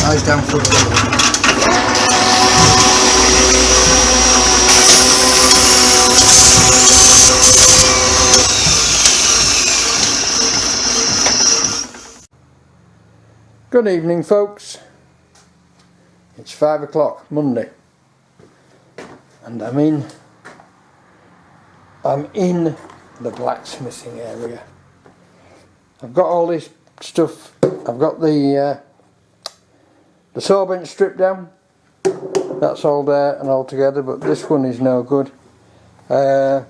Eyes down for the Good evening, folks. It's 5 o'clock Monday, and I'm in the blacksmithing area. I've got all this stuff. I've got the saw bench stripped down. That's all there and all together, but this one is no good. I've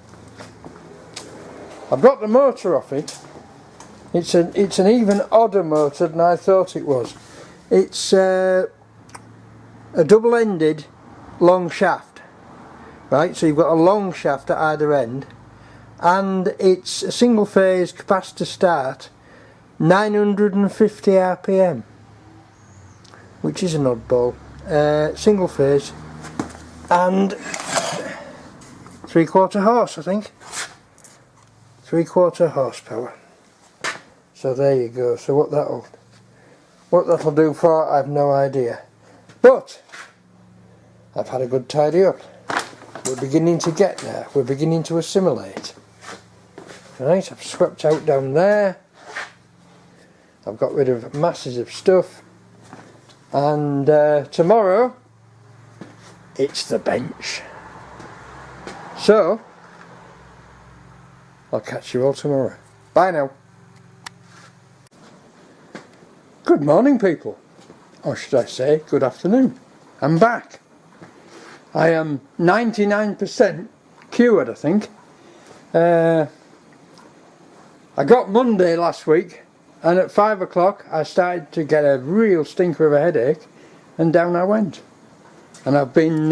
got the motor off it. It's an even odder motor than I thought it was. It's a double-ended long shaft, right? So you've got a long shaft at either end, and it's a single phase capacitor start, 950 RPM, which is an oddball. Single phase and 3/4 horse, I think. 3/4 horsepower. So there you go. So what that'll do for, I've no idea. But I've had a good tidy up. We're beginning to get there. We're beginning to assimilate. Right, I've swept out down there. I've got rid of masses of stuff. And tomorrow it's the bench. So I'll catch you all tomorrow. Bye now. Good morning, people, or should I say good afternoon. I'm back. I am 99% cured, I think. I got Monday last week, and at 5 o'clock I started to get a real stinker of a headache, and down I went. And I've been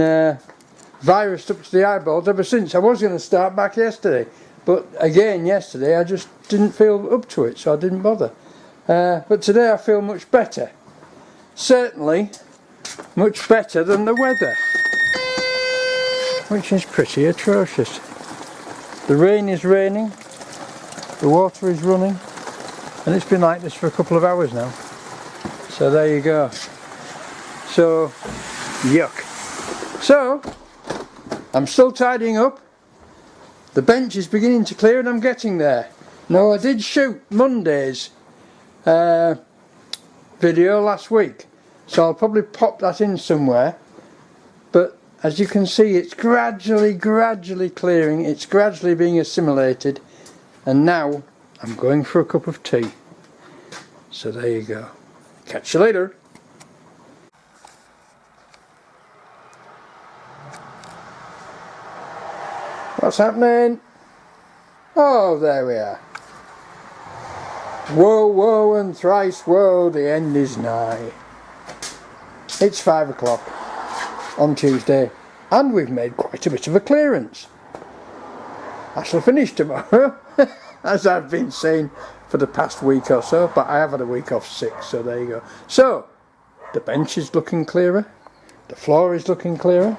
virused up to the eyeballs ever since. I was going to start back yesterday, but again yesterday I just didn't feel up to it, so I didn't bother. But today I feel much better. Certainly much better than the weather, which is pretty atrocious. The rain is raining, the water is running, and it's been like this for a couple of hours now. So there you go. So, yuck. So, I'm still tidying up. The bench is beginning to clear and I'm getting there. Now, I did shoot Monday's video last week, so I'll probably pop that in somewhere, but as you can see, it's gradually clearing, it's gradually being assimilated, and now I'm going for a cup of tea. So there you go. Catch you later. What's happening? Oh, there we are. Woe, woe, and thrice woe, the end is nigh. It's 5 o'clock on Tuesday, and we've made quite a bit of a clearance. I shall finish tomorrow, as I've been saying for the past week or so, but I have had a week off sick, so there you go. So, the bench is looking clearer, the floor is looking clearer.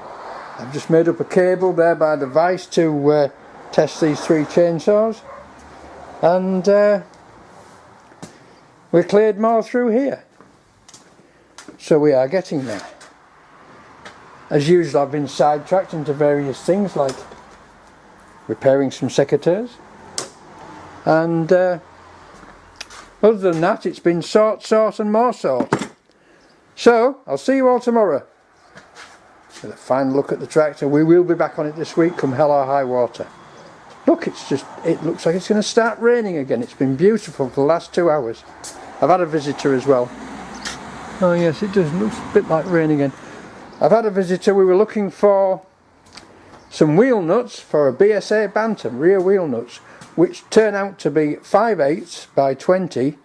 I've just made up a cable there by the vise to test these 3 chainsaws, and we're cleared more through here. So we are getting there. As usual, I've been sidetracked into various things like repairing some secateurs. And other than that, it's been sort, and more sort. So, I'll see you all tomorrow with a final look at the tractor. We will be back on it this week, come hell or high water. Look, it looks like it's going to start raining again. It's been beautiful for the last 2 hours. I've had a visitor as well. Oh yes, it does. Looks a bit like rain again. I've had a visitor. We were looking for some wheel nuts for a BSA Bantam, rear wheel nuts, which turn out to be 5/8 by 20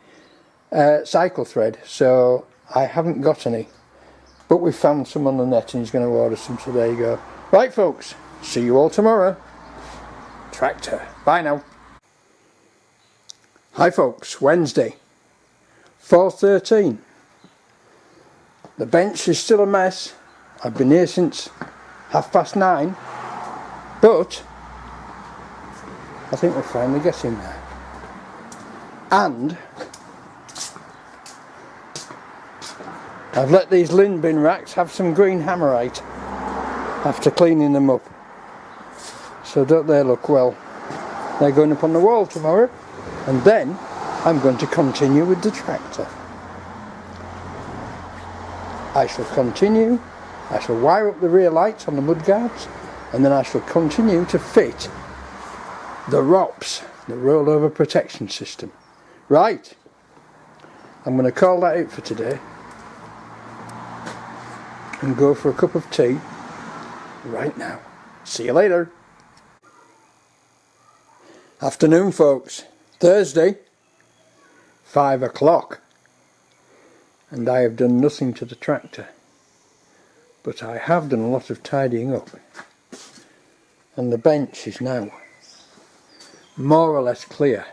cycle thread. So I haven't got any. But we found some on the net and he's going to order some, so there you go. Right folks, see you all tomorrow. Tractor. Bye now. Hi folks, Wednesday, 4:13. The bench is still a mess. I've been here since 9:30, but I think we're finally getting there. And I've let these lin bin racks have some green hammerite after cleaning them up. So don't they look well? They're going up on the wall tomorrow, and then I'm going to continue with the tractor. I shall continue, I shall wire up the rear lights on the mudguards, and then I shall continue to fit the ROPS, the rollover protection system. Right, I'm going to call that it for today and go for a cup of tea right now. See you later. Afternoon folks, Thursday, 5 o'clock, and I have done nothing to the tractor, but I have done a lot of tidying up, and the bench is now more or less clear.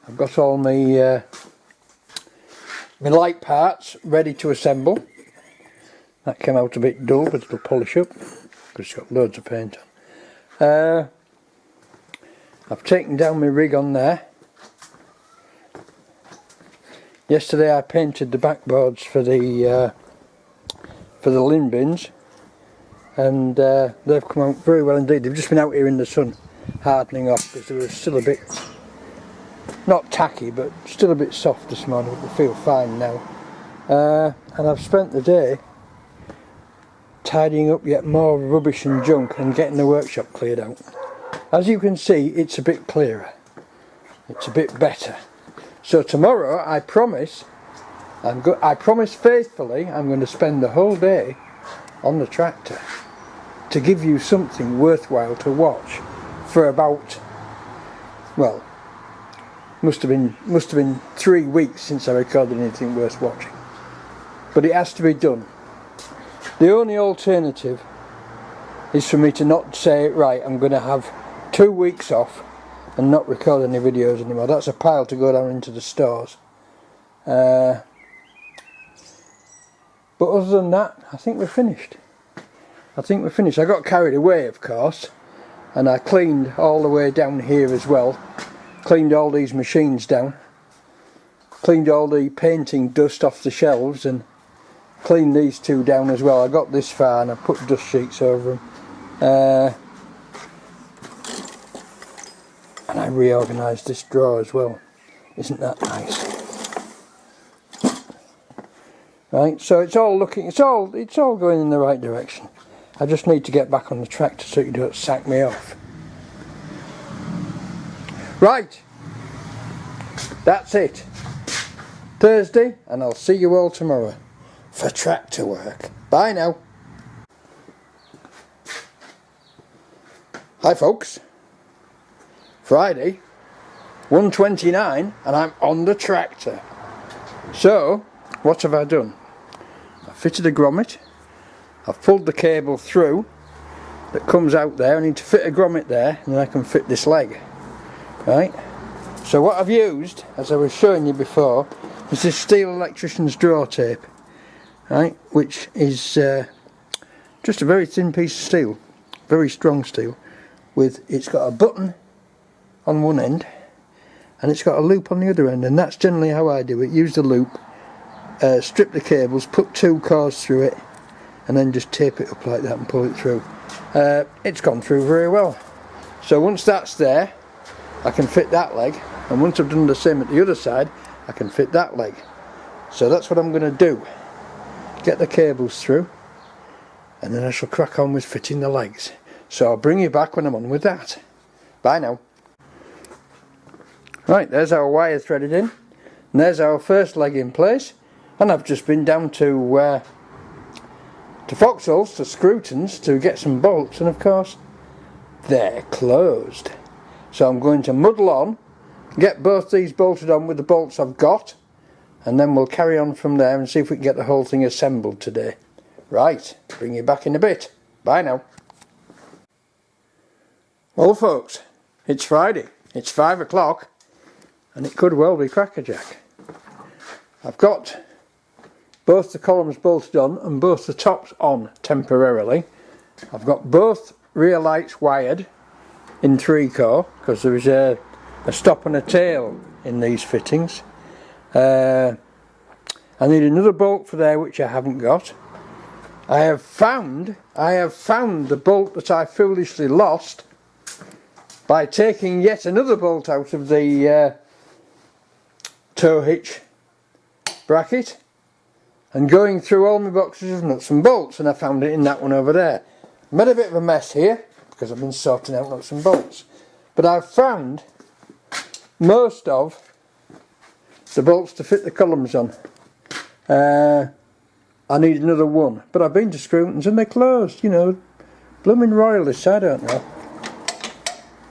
I've got all my light parts ready to assemble. That came out a bit dull, but it'll polish up because it's got loads of paint on. I've taken down my rig on there. Yesterday I painted the backboards for the lin bins, and they've come out very well indeed. They've just been out here in the sun hardening off because they were still a bit, not tacky, but still a bit soft this morning, but they feel fine now. And I've spent the day tidying up yet more rubbish and junk and getting the workshop cleared out. As you can see, it's a bit clearer, it's a bit better. So tomorrow I promise faithfully I'm going to spend the whole day on the tractor to give you something worthwhile to watch for about, well, must have been 3 weeks since I recorded anything worth watching. But it has to be done. The only alternative is for me to not say, right, I'm going to have 2 weeks off and not record any videos anymore. That's a pile to go down into the stores. But other than that, I think we're finished. I got carried away, of course, and I cleaned all the way down here as well. Cleaned all these machines down. Cleaned all the painting dust off the shelves and cleaned these two down as well. I got this far and I put dust sheets over them. And I reorganised this drawer as well. Isn't that nice? Right, so it's all going in the right direction. I just need to get back on the tractor so you don't sack me off. Right, that's it. Thursday, and I'll see you all tomorrow for tractor work. Bye now. Hi folks. Friday, 1:29, and I'm on the tractor. So, what have I done? I've fitted a grommet. I've pulled the cable through that comes out there. I need to fit a grommet there, and then I can fit this leg. Right? So what I've used, as I was showing you before, is this steel electrician's draw tape. Right? Which is just a very thin piece of steel. Very strong steel. It's got a button on one end and it's got a loop on the other end, and that's generally how I do it. Use the loop, strip the cables, put 2 cords through it, and then just tape it up like that and pull it through. It's gone through very well. So once that's there, I can fit that leg, and once I've done the same at the other side, I can fit that leg. So that's what I'm going to do. Get the cables through, and then I shall crack on with fitting the legs. So I'll bring you back when I'm on with that. Bye now. Right, there's our wire threaded in, and there's our first leg in place, and I've just been down to Foxholes, to Scrutons, to get some bolts, and of course they're closed. So I'm going to muddle on, get both these bolted on with the bolts I've got, and then we'll carry on from there and see if we can get the whole thing assembled today. Right, bring you back in a bit. Bye now. Well folks, it's Friday, it's 5 o'clock, and it could well be crackerjack. I've got both the columns bolted on and both the tops on temporarily. I've got both rear lights wired in 3-core because there is a stop and a tail in these fittings. I need another bolt for there which I haven't got. I have found the bolt that I foolishly lost by taking yet another bolt out of the tow hitch bracket and going through all my boxes of nuts and bolts, and I found it in that one over there. I made a bit of a mess here because I've been sorting out nuts and bolts, but I've found most of the bolts to fit the columns on. I need another one, but I've been to Scruton's and they're closed, you know, blooming royalists, I don't know.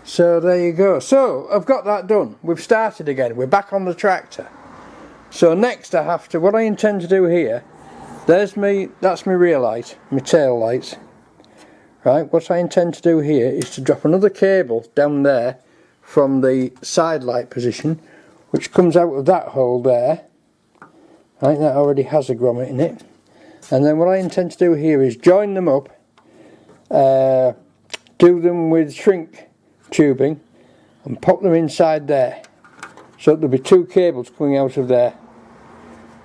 So there you go. So I've got that done. We've started again. We're back on the tractor. So next I have to, what I intend to do here, that's my rear light, my tail lights. Right, what I intend to do here is to drop another cable down there from the side light position, which comes out of that hole there. Right, that already has a grommet in it. And then what I intend to do here is join them up, do them with shrink tubing and pop them inside there, so there'll be two cables coming out of there.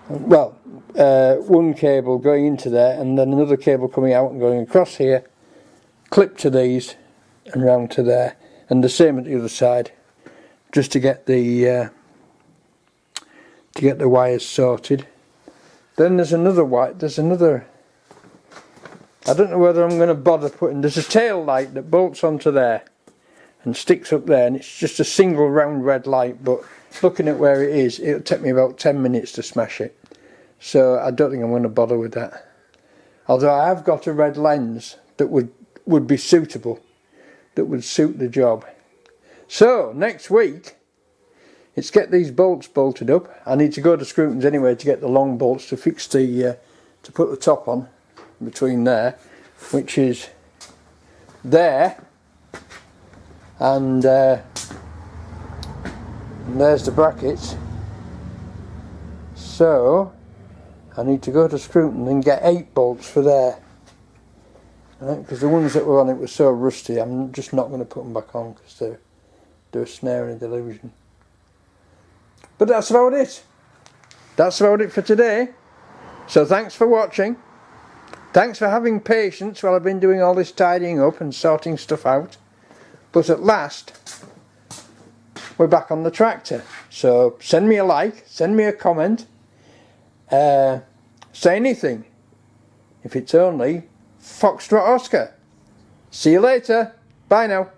Well, one cable going into there and then another cable coming out and going across here, clip to these and round to there, and the same at the other side, just to get the wires sorted. Then there's another I don't know whether I'm going to bother putting, there's a tail light that bolts onto there and sticks up there, and it's just a single round red light, but looking at where it is, it'll take me about 10 minutes to smash it, so I don't think I'm going to bother with that. Although I have got a red lens that would be suitable, that would suit the job. So next week it's get these bolts bolted up. I need to go to Scruton's anyway to get the long bolts to fix the to put the top on between there, which is there, and there's the brackets. So I need to go to Scruton and get 8 bolts for there, right? Because the ones that were on it were so rusty. I'm just not going to put them back on because they're a snare and a delusion. But that's about it. That's about it for today. So thanks for watching. Thanks for having patience while I've been doing all this tidying up and sorting stuff out. But at last, we're back on the tractor. So send me a like, send me a comment, say anything. If it's only Foxtrot Oscar. See you later. Bye now.